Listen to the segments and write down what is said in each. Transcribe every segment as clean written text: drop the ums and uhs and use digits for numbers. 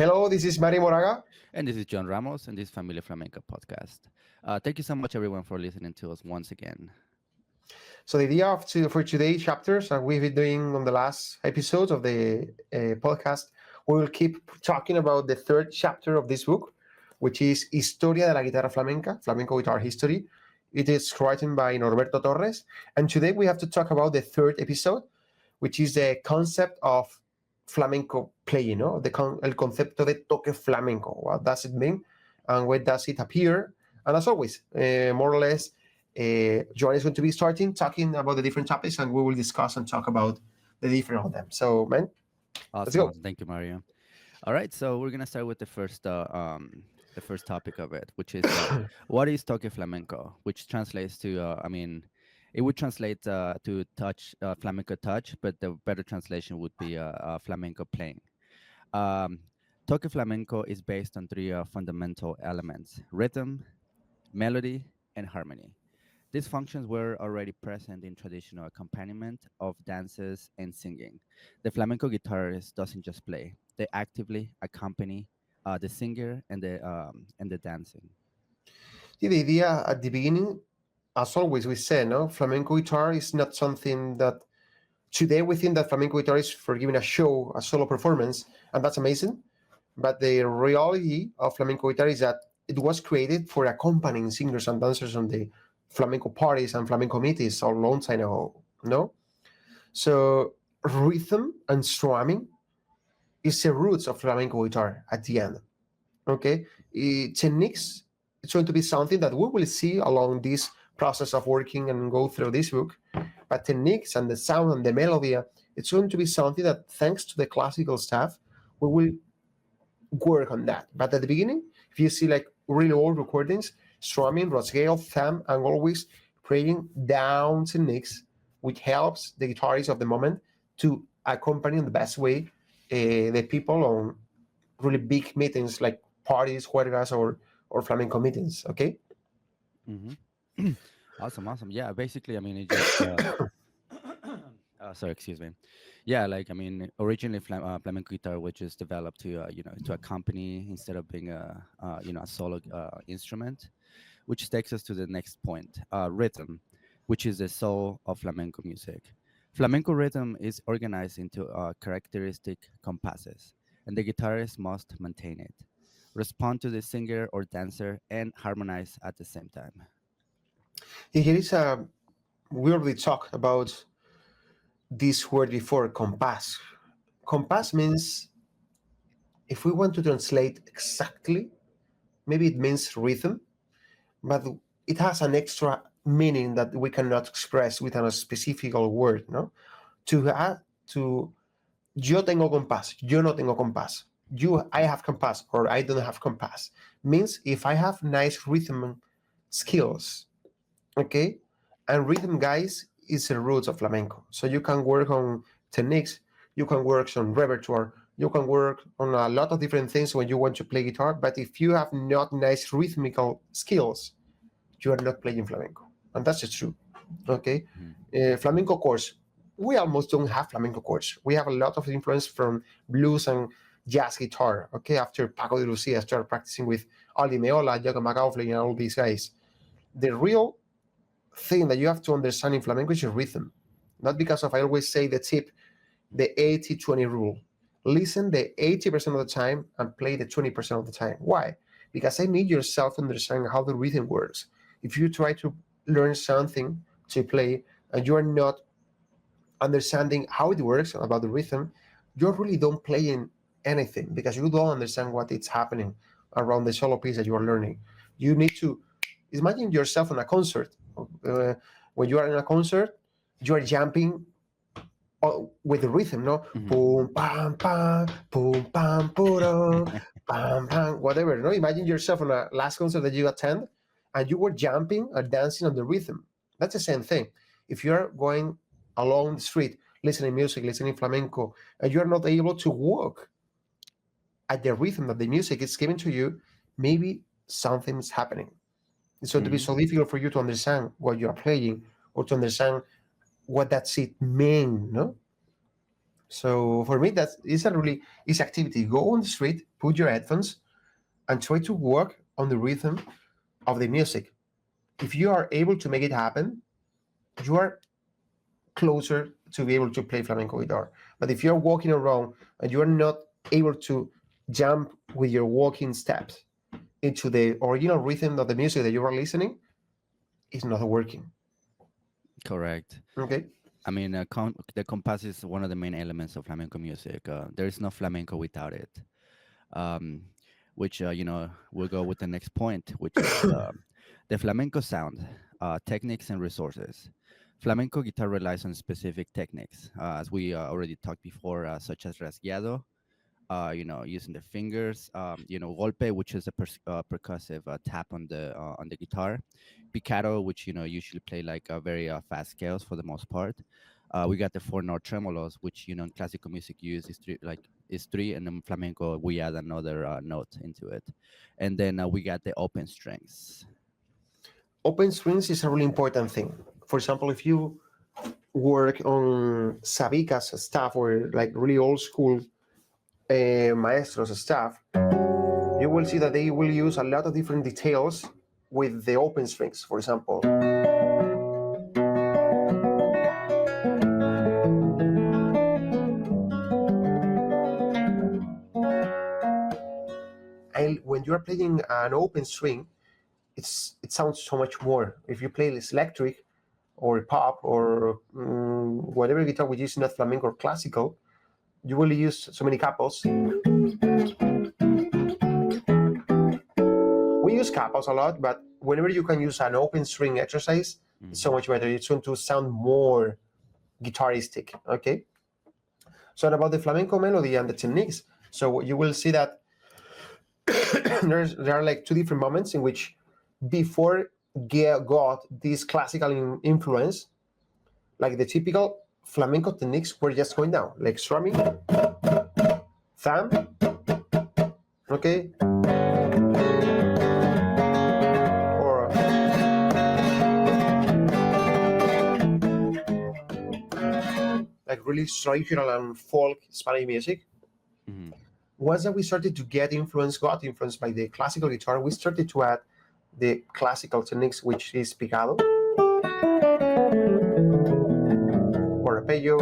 Hello, this is Mari Moraga. And this is John Ramos, and this is Familia Flamenca podcast. Thank you so much, everyone, for listening to us once again. So the idea for today's chapters, and we've been doing on the last episodes of the podcast, we will keep talking about the third chapter of this book, which is Historia de la Guitarra Flamenca, Flamenco Guitar History. It is written by Norberto Torres. And today we have to talk about the third episode, which is the concept of flamenco playing, no? El concepto de toque flamenco. What does it mean? And where does it appear? And as always, more or less, Joanne is going to be talking about the different topics, and we will discuss and talk about the different of them. So, man, let's go. Awesome. Thank you, Mario. All right, so we're gonna start with the first topic of it, which is what is toque flamenco, which translates to, it would translate to touch, flamenco touch, but the better translation would be flamenco playing. Toque flamenco is based on three fundamental elements: rhythm, melody, and harmony. These functions were already present in traditional accompaniment of dances and singing. The flamenco guitarist doesn't just play; they actively accompany the singer and the dancing. Yeah, the idea at the beginning, as always, we said, no, flamenco guitar is not something that today we think that flamenco guitar is for giving a show, a solo performance, and that's amazing. But the reality of flamenco guitar is that it was created for accompanying singers and dancers on the flamenco parties and flamenco meetings a long time ago, no? So rhythm and strumming is the roots of flamenco guitar at the end, okay? Techniques, it's going to be something that we will see along this process of working and go through this book, but techniques and the sound and the melody, it's going to be something that, thanks to the classical stuff, we will work on that. But at the beginning, if you see like really old recordings, strumming, rasgueado, thumb, and always playing down techniques, which helps the guitarists of the moment to accompany in the best way the people on really big meetings like parties, juergas, or flamenco meetings. Okay. Mm-hmm. Awesome. Yeah, basically, it just. Sorry, excuse me. Yeah, originally flamenco guitar was just developed to to accompany instead of being a solo instrument, which takes us to the next point: rhythm, which is the soul of flamenco music. Flamenco rhythm is organized into characteristic compasses, and the guitarist must maintain it, respond to the singer or dancer, and harmonize at the same time. Here is a we already talked about this word before, compass. Compass means, if we want to translate exactly, maybe it means rhythm, but it has an extra meaning that we cannot express with a specific word, no? To yo tengo compás, yo no tengo compás, I have compás or I don't have compás, means if I have nice rhythm skills, okay? And rhythm, guys, is the roots of flamenco. So you can work on techniques, you can work on repertoire, you can work on a lot of different things when you want to play guitar, but if you have not nice rhythmical skills, you are not playing flamenco. And that's true, okay? Flamenco chords, we almost don't have flamenco chords. We have a lot of influence from blues and jazz guitar, okay? After Paco de Lucía started practicing with Ali Meola, Jacob McAuliffe, and all these guys. The real thing that you have to understand in flamenco is your rhythm. Not because of, I always say the 80-20 rule. Listen the 80% of the time and play the 20% of the time. Why? Because I need yourself to understand how the rhythm works. If you try to learn something to play and you are not understanding how it works about the rhythm, you really don't play in anything because you don't understand what is happening around the solo piece that you are learning. You need to imagine yourself in a concert. When you are in a concert, you are jumping with the rhythm, no? Boom, pam, pam, boom, pam, puro, pam, pam, whatever, no? Imagine yourself on a last concert that you attend and you were jumping or dancing on the rhythm. That's the same thing. If you're going along the street, listening music, listening flamenco, and you're not able to walk at the rhythm that the music is giving to you, maybe something's happening. It's going to be so difficult for you to understand what you are playing or to understand what that it means, no? So for me, that is a really easy activity. Go on the street, put your headphones, and try to work on the rhythm of the music. If you are able to make it happen, you are closer to be able to play flamenco guitar. But if you're walking around and you are not able to jump with your walking steps into the original rhythm of the music that you are listening, it's not working. Correct. Okay. I mean, the compas is one of the main elements of flamenco music. There is no flamenco without it. Um, which we'll go with the next point, which is the flamenco sound, techniques and resources. Flamenco guitar relies on specific techniques, as we already talked before, such as rasgueado, using the fingers, golpe, which is a percussive tap on the guitar, picado, which usually play like very fast scales for the most part. We got the four-note tremolos, which in classical music use is three, and in flamenco we add another note into it, and then we got the open strings. Open strings is a really important thing. For example, if you work on sabicas stuff or like really old school maestros stuff, you will see that they will use a lot of different details with the open strings. For example, and when you are playing an open string, it sounds so much more. If you play this electric or pop or whatever guitar we use, not flamenco or classical, you will use so many capos. We use capos a lot, but whenever you can use an open string exercise, it's so much better. It's going to sound more guitaristic. Okay. So about the flamenco melody and the techniques, so you will see that there are like two different moments in which before got this classical influence, like the typical flamenco techniques were just going down, like strumming, thumb, okay, or like really traditional and folk Spanish music. Mm-hmm. Once that we started to got influenced by the classical guitar, we started to add the classical techniques, which is picado, or arpeggio,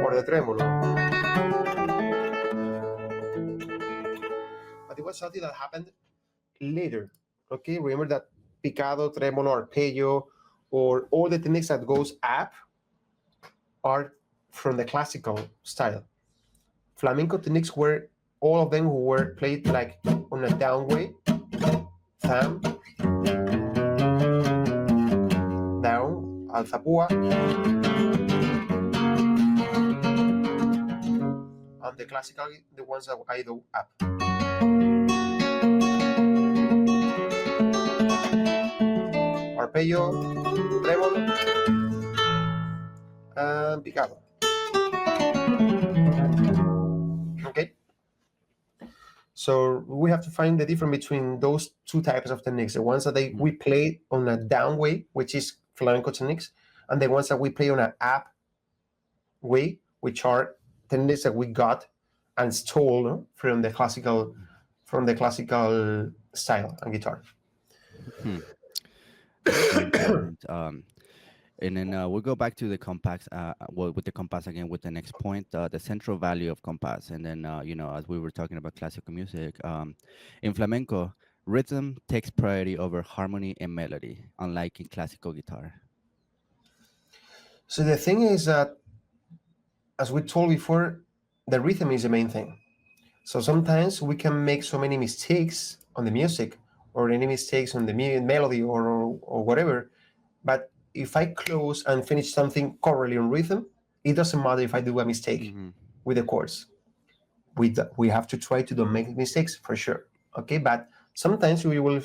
or the tremolo. But it was something that happened later. Okay, remember that picado, tremolo, arpeggio, or all the techniques that goes up are from the classical style. Flamenco techniques were all of them who were played like on a down way, thumb, down, alzapua, and the classical, the ones that I do up. Arpeggio, tremolo, and picado. Okay. So we have to find the difference between those two types of techniques. The ones that we play on a down way, which is flamenco techniques, and the ones that we play on an up way, which are techniques that we got and stole from the classical style and guitar. And then we'll go back to the compass, with the compass again with the next point, the central value of compass. And then, as we were talking about classical music, in flamenco, rhythm takes priority over harmony and melody, unlike in classical guitar. So the thing is that, as we told before, the rhythm is the main thing. So sometimes we can make so many mistakes on the music or any mistakes on the melody or whatever, but if I close and finish something correctly on rhythm, it doesn't matter if I do a mistake with the chords. We have to try to don't make mistakes for sure. Okay, but sometimes we will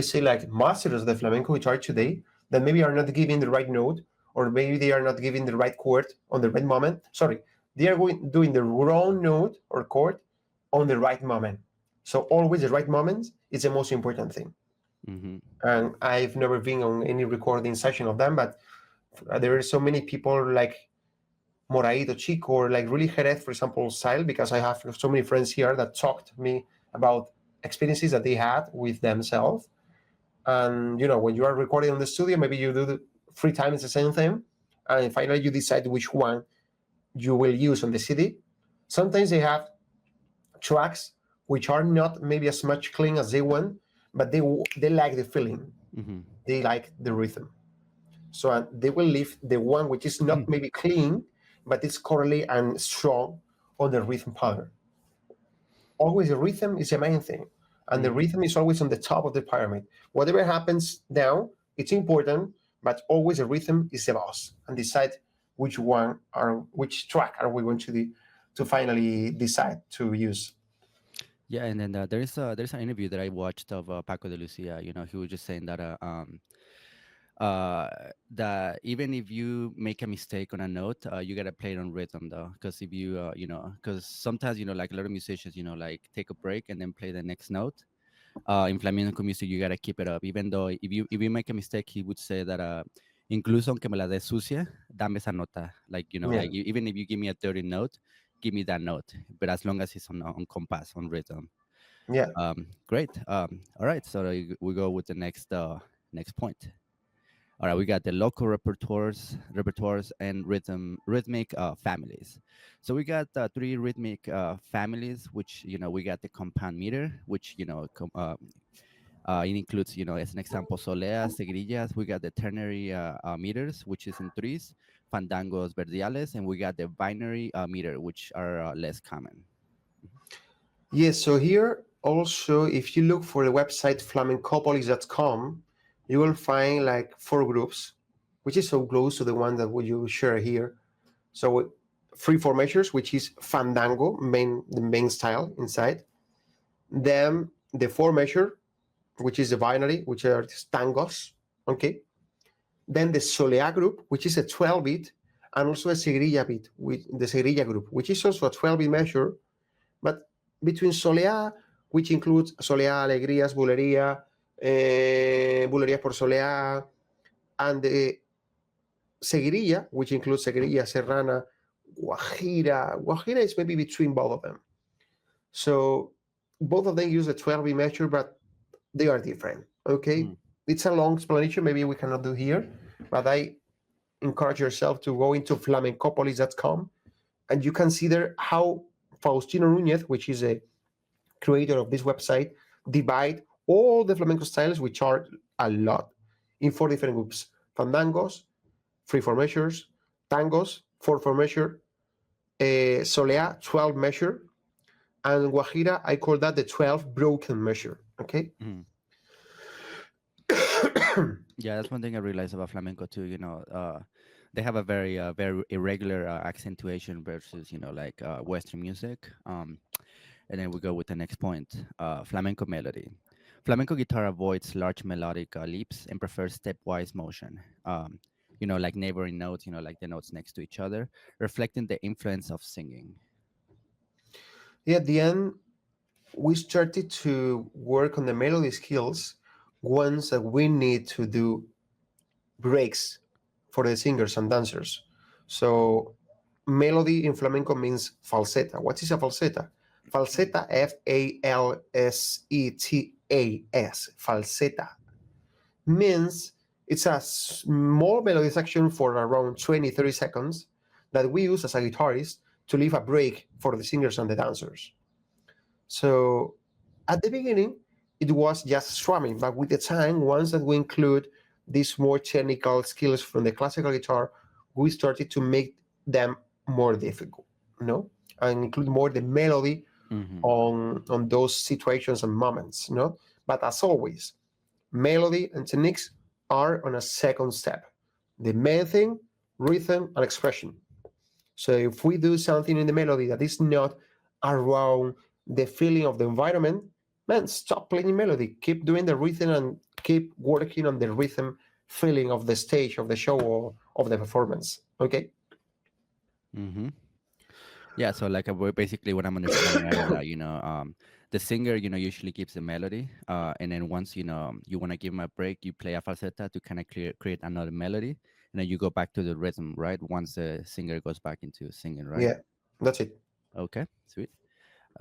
see like masters of the flamenco guitar today that maybe are not giving the right note, or maybe they are not giving the right chord on the right moment. Sorry, they are doing the wrong note or chord on the right moment. So always the right moment is the most important thing. And I've never been on any recording session of them, but there are so many people like Moraito Chico or like really Jerez, for example, style, because I have so many friends here that talked to me about experiences that they had with themselves. And when you are recording in the studio, maybe you do 3 times the same thing, and finally you decide which one you will use on the CD. Sometimes they have tracks which are not maybe as much clean as they want, but they like the feeling, Mm-hmm. they like the rhythm. So they will leave the one which is not maybe clean, but it's curly and strong on the rhythm pattern. Always the rhythm is the main thing, and the rhythm is always on the top of the pyramid. Whatever happens down, it's important, but always the rhythm is the boss, and decide which track are we going to finally decide to use. Yeah, and then there's an interview that I watched of Paco de Lucía. He was just saying that uh that even if you make a mistake on a note, you gotta play it on rhythm though, because if you because sometimes like a lot of musicians like take a break and then play the next note. In flamenco music you gotta keep it up, even though if you make a mistake, he would say that incluso aunque me la des sucia, dame esa nota, like Yeah, like even if you give me a dirty note, give me that note, but as long as it's on compass, on rhythm. yeah. Great. All right, so we go with the next point. All right, we got the local repertoires, and rhythmic families. So we got three rhythmic families, which we got the compound meter, which it includes as an example Soleá, Seguiriyas. We got the ternary meters, which is in threes, fandangos, verdiales, and we got the binary meter, which are less common. Yes, so here also, if you look for the website flamencopolis.com, you will find like 4 groups, which is so close to the one that you share here. So free four measures, which is fandango, the main style inside. Then the 4 measure, which is the binary, which are tangos. Okay. Then the Soleá group, which is a 12-beat, and also a Seguirilla beat, with the Seguirilla group, which is also a 12-beat measure. But between Soleá, which includes Soleá, Alegrías, Bulería, Bulerías por Soleá, and the Seguirilla, which includes Seguirilla, Serrana, Guajira. Guajira is maybe between both of them. So both of them use a 12-beat measure, but they are different. Okay, it's a long explanation. Maybe we cannot do here, but I encourage yourself to go into flamencopolis.com, and you can see there how Faustino Núñez, which is a creator of this website, divide all the flamenco styles, which are a lot, in 4 different groups: fandangos, free four measures; tangos, 4/4 measure; Soleá, 12 measure; and Guajira, I call that the 12 broken measure. Okay. Yeah, that's one thing I realized about flamenco too. They have a very irregular accentuation versus like Western music. And then we go with the next point, flamenco melody. Flamencoguitar avoids large melodic leaps and prefers stepwise motion. Like neighboring notes, like the notes next to each other, reflecting the influence of singing. Yeah, at the end, we started to work on the melody skills once that we need to do breaks for the singers and dancers. So melody in flamenco means falseta. What is a falseta? Falseta, Falsetas, falseta, means it's a small melody section for around 20-30 seconds that we use as a guitarist to leave a break for the singers and the dancers. So at the beginning, it was just strumming, but with the time, once that we include these more technical skills from the classical guitar, we started to make them more difficult, and include more the melody on those situations and moments, But as always, melody and techniques are on a second step. The main thing, rhythm and expression. So if we do something in the melody that is not around the feeling of the environment, man, stop playing melody. Keep doing the rhythm and keep working on the rhythm feeling of the stage, of the show, or of the performance. Okay? Yeah, so like basically what I'm understanding right is that the singer usually keeps the melody, and then once you want to give him a break, you play a falseta to kind of create another melody, and then you go back to the rhythm, right? Once the singer goes back into singing, right? Yeah, that's it. Okay, sweet.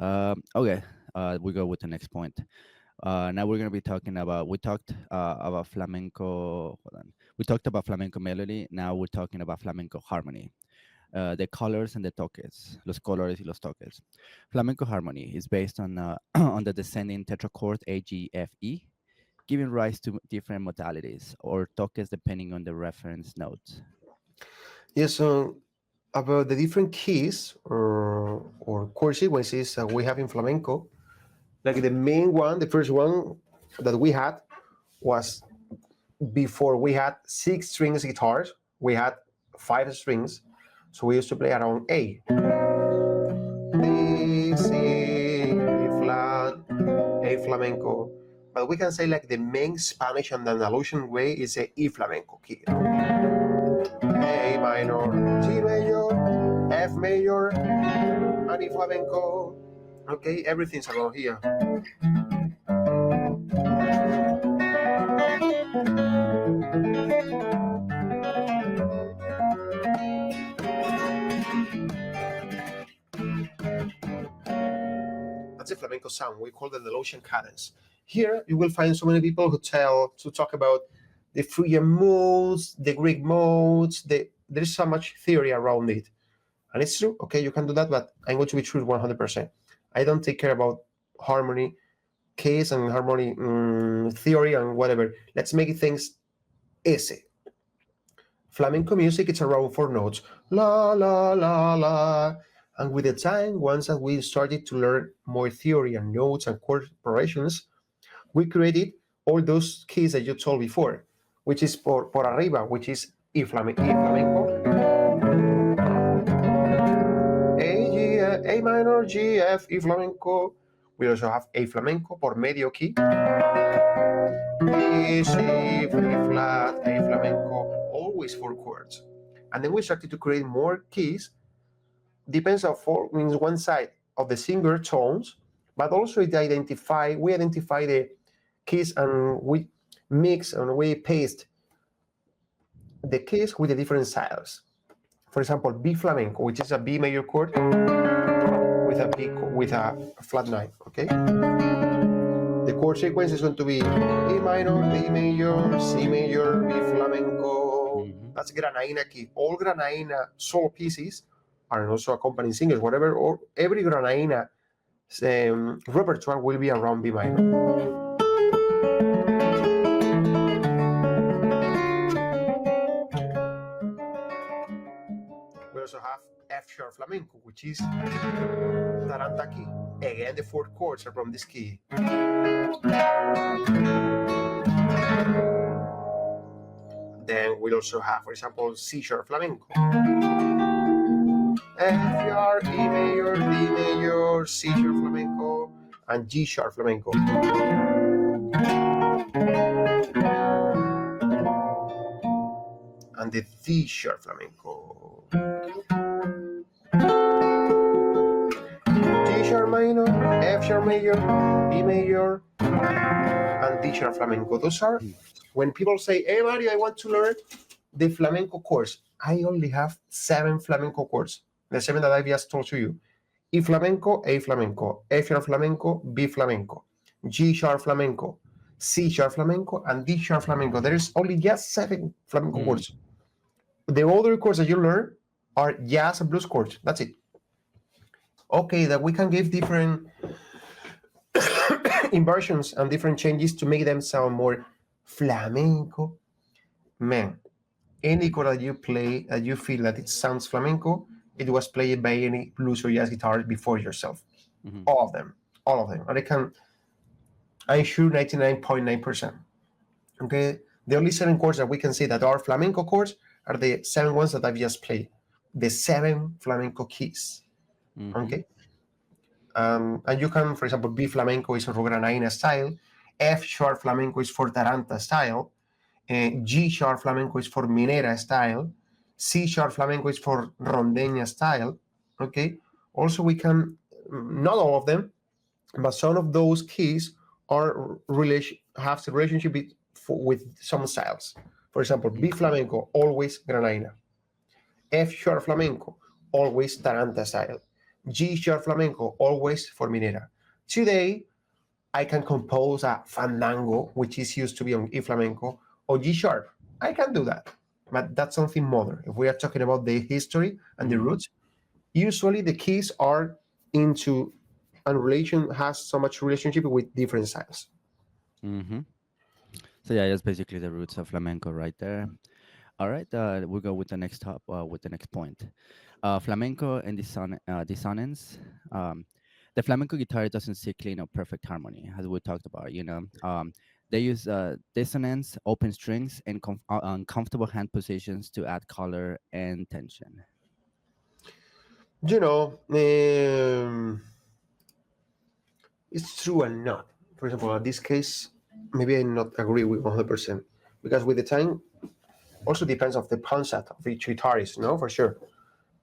Okay, we go with the next point. Now we're gonna be talking about. We talked about flamenco. Hold on. We talked about flamenco melody. Now we're talking about flamenco harmony. The colors and the toques, los colores y los toques. Flamenco harmony is based on on the descending tetrachord A, G, F, E, giving rise to different modalities or toques depending on the reference notes. Yeah, so about the different keys or chord sequences that we have in flamenco, like the main one, the first one that we had was before we had 6 strings guitars, we had 5 strings. So we used to play around A. B, C, B flat, A flamenco. But we can say like the main Spanish and Andalusian way is a E flamenco key. A minor, G major, F major, and E flamenco. Okay, everything's around here. That's a flamenco sound. We call it the Andalusian cadence. Here you will find so many people who talk about the Phrygian modes, the Greek modes. There's so much theory around it, and it's true. Okay, you can do that, but I'm going to be true 100%. I don't take care about harmony, case and harmony theory and whatever. Let's make things easy. Flamenco music, it's around 4 notes, la la la la. And with the time, once that we started to learn more theory and notes and chord progressions, we created all those keys that you told before, which is por arriba, which is E flamenco, A minor, G, F, E flamenco. We also have A flamenco por medio key, E, C, B flat, A flamenco, always 4 chords. And then we started to create more keys. Depends on means one side of the singer tones, but also we identify the keys and we mix and we paste the keys with the different styles. For example, B flamenco, which is a B major chord with a flat 9. Okay, the chord sequence is going to be A minor, D major, C major, B flamenco. That's Granaina key. All Granaina solo pieces are also accompanying singers, whatever, or every Granaina repertoire will be around B minor. We also have F sharp flamenco, which is Taranta key. Again, the 4 chords are from this key. Then we'll also have, for example, C sharp flamenco. F sharp, E major, D major, C sharp flamenco, and G sharp flamenco. And the D sharp flamenco. G sharp minor, F sharp major, E major, and D sharp flamenco. Those are when people say, "Hey Mario, I want to learn the flamenco chords." I only have 7 flamenco chords. The 7 that I just told to you. E flamenco, A flamenco, F sharp flamenco, B flamenco, G sharp flamenco, C sharp flamenco, and D sharp flamenco. There is only just 7 flamenco chords. The other chords that you learn are jazz and blues chords. That's it. Okay, that we can give different inversions and different changes to make them sound more flamenco. Man, any chord that you play that you feel that it sounds flamenco, it was played by any blues or jazz guitarist before yourself. All of them. And I'm sure 99.9%. Okay, the only 7 chords that we can say that are flamenco chords are the 7 ones that I've just played. The 7 flamenco keys. Okay. And you can, for example, B flamenco is for Granaina style, F sharp flamenco is for Taranta style, G sharp flamenco is for Minera style, C sharp flamenco is for Rondeña style. Okay. Also, we can, not all of them, but some of those keys are have a relationship with some styles. For example, B flamenco, always granadina. F sharp flamenco, always taranta style. G sharp flamenco, always forminera. Today, I can compose a fandango, which is used to be on E flamenco, or G sharp. I can do that, but that's something modern. If we are talking about the history and the roots, usually the keys are into and relation has so much relationship with different styles. Mm-hmm. So yeah, that's basically the roots of flamenco right there. All right, we'll go with the next with the next point. Flamenco and dissonance. The flamenco guitar doesn't seek clean or perfect harmony, as we talked about. They use dissonance, open strings, and uncomfortable hand positions to add color and tension. You know, it's true and not. For example, in this case, maybe I not agree with 100% because with the time, also depends of the concept of each guitarist, no, for sure.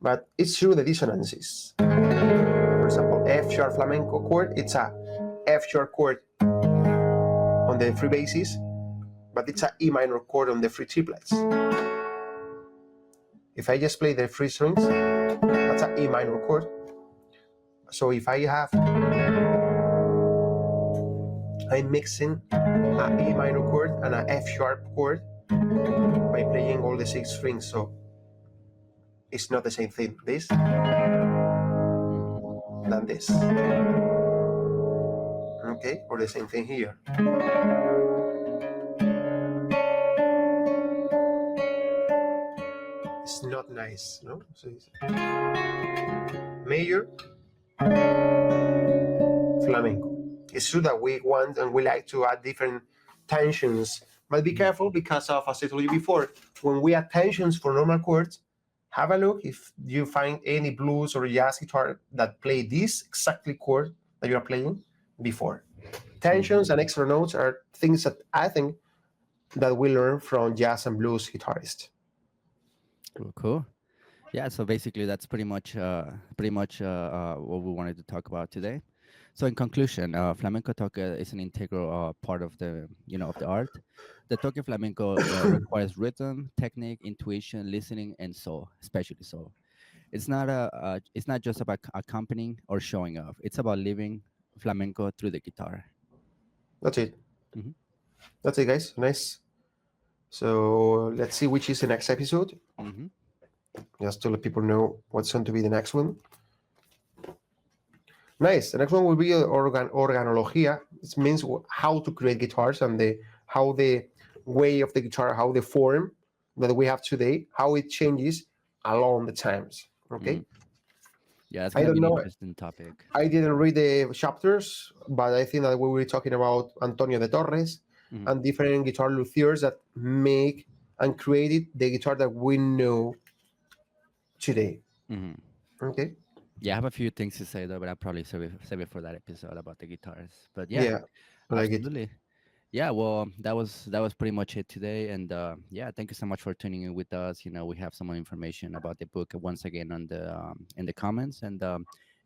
But it's true the dissonances. For example, F sharp flamenco chord, it's a F sharp chord on the free basses, but it's a E minor chord on the free triplets. If I just play the free strings, that's an E minor chord. So if I have, I'm mixing an E minor chord and an F sharp chord by playing all the 6 strings. So it's not the same thing, this, than this. Okay, or the same thing here. It's not nice, no? So it's major flamenco. It's true that we want and we like to add different tensions, but be careful because of, as I told you before, when we add tensions for normal chords, have a look if you find any blues or jazz guitar that play this exactly chord that you are playing before. Tensions and extra notes are things that I think that we learn from jazz and blues guitarists. Cool. Yeah, so basically that's pretty much what we wanted to talk about today. So in conclusion, flamenco toque is an integral part of the of the art. The toque flamenco requires rhythm, technique, intuition, listening, and soul, especially soul. It's not just about accompanying or showing off. It's about living flamenco through the guitar. That's it. Mm-hmm. That's it, guys. Nice. So let's see which is the next episode. Mm-hmm. Just to let people know what's going to be the next one. Nice. The next one will be organologia. It means how to create guitars and how the way of the guitar, how the form that we have today, how it changes along the times. Okay. Yeah, it's gonna be an interesting topic. I didn't read the chapters, but I think that we will be talking about Antonio de Torres and different guitar luthiers that make and created the guitar that we know today. Okay. Yeah, I have a few things to say though, but I'll probably save it for that episode about the guitars. But Yeah, I like absolutely. Yeah, well, that was pretty much it today, and yeah, thank you so much for tuning in with us. We have some more information about the book once again on the in the comments, and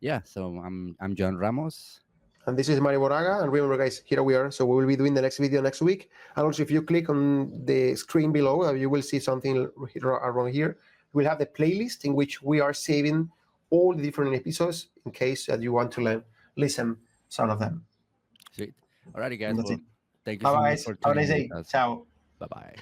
yeah, so I'm John Ramos. And this is Mario Moraga. And remember, guys, here we are. So we will be doing the next video next week. And also, if you click on the screen below, you will see something around here. We'll have the playlist in which we are saving all the different episodes in case that you want to listen some of them. Sweet. Alrighty, guys. Well, thank you so much for tuning in with us. Ciao. Bye-bye.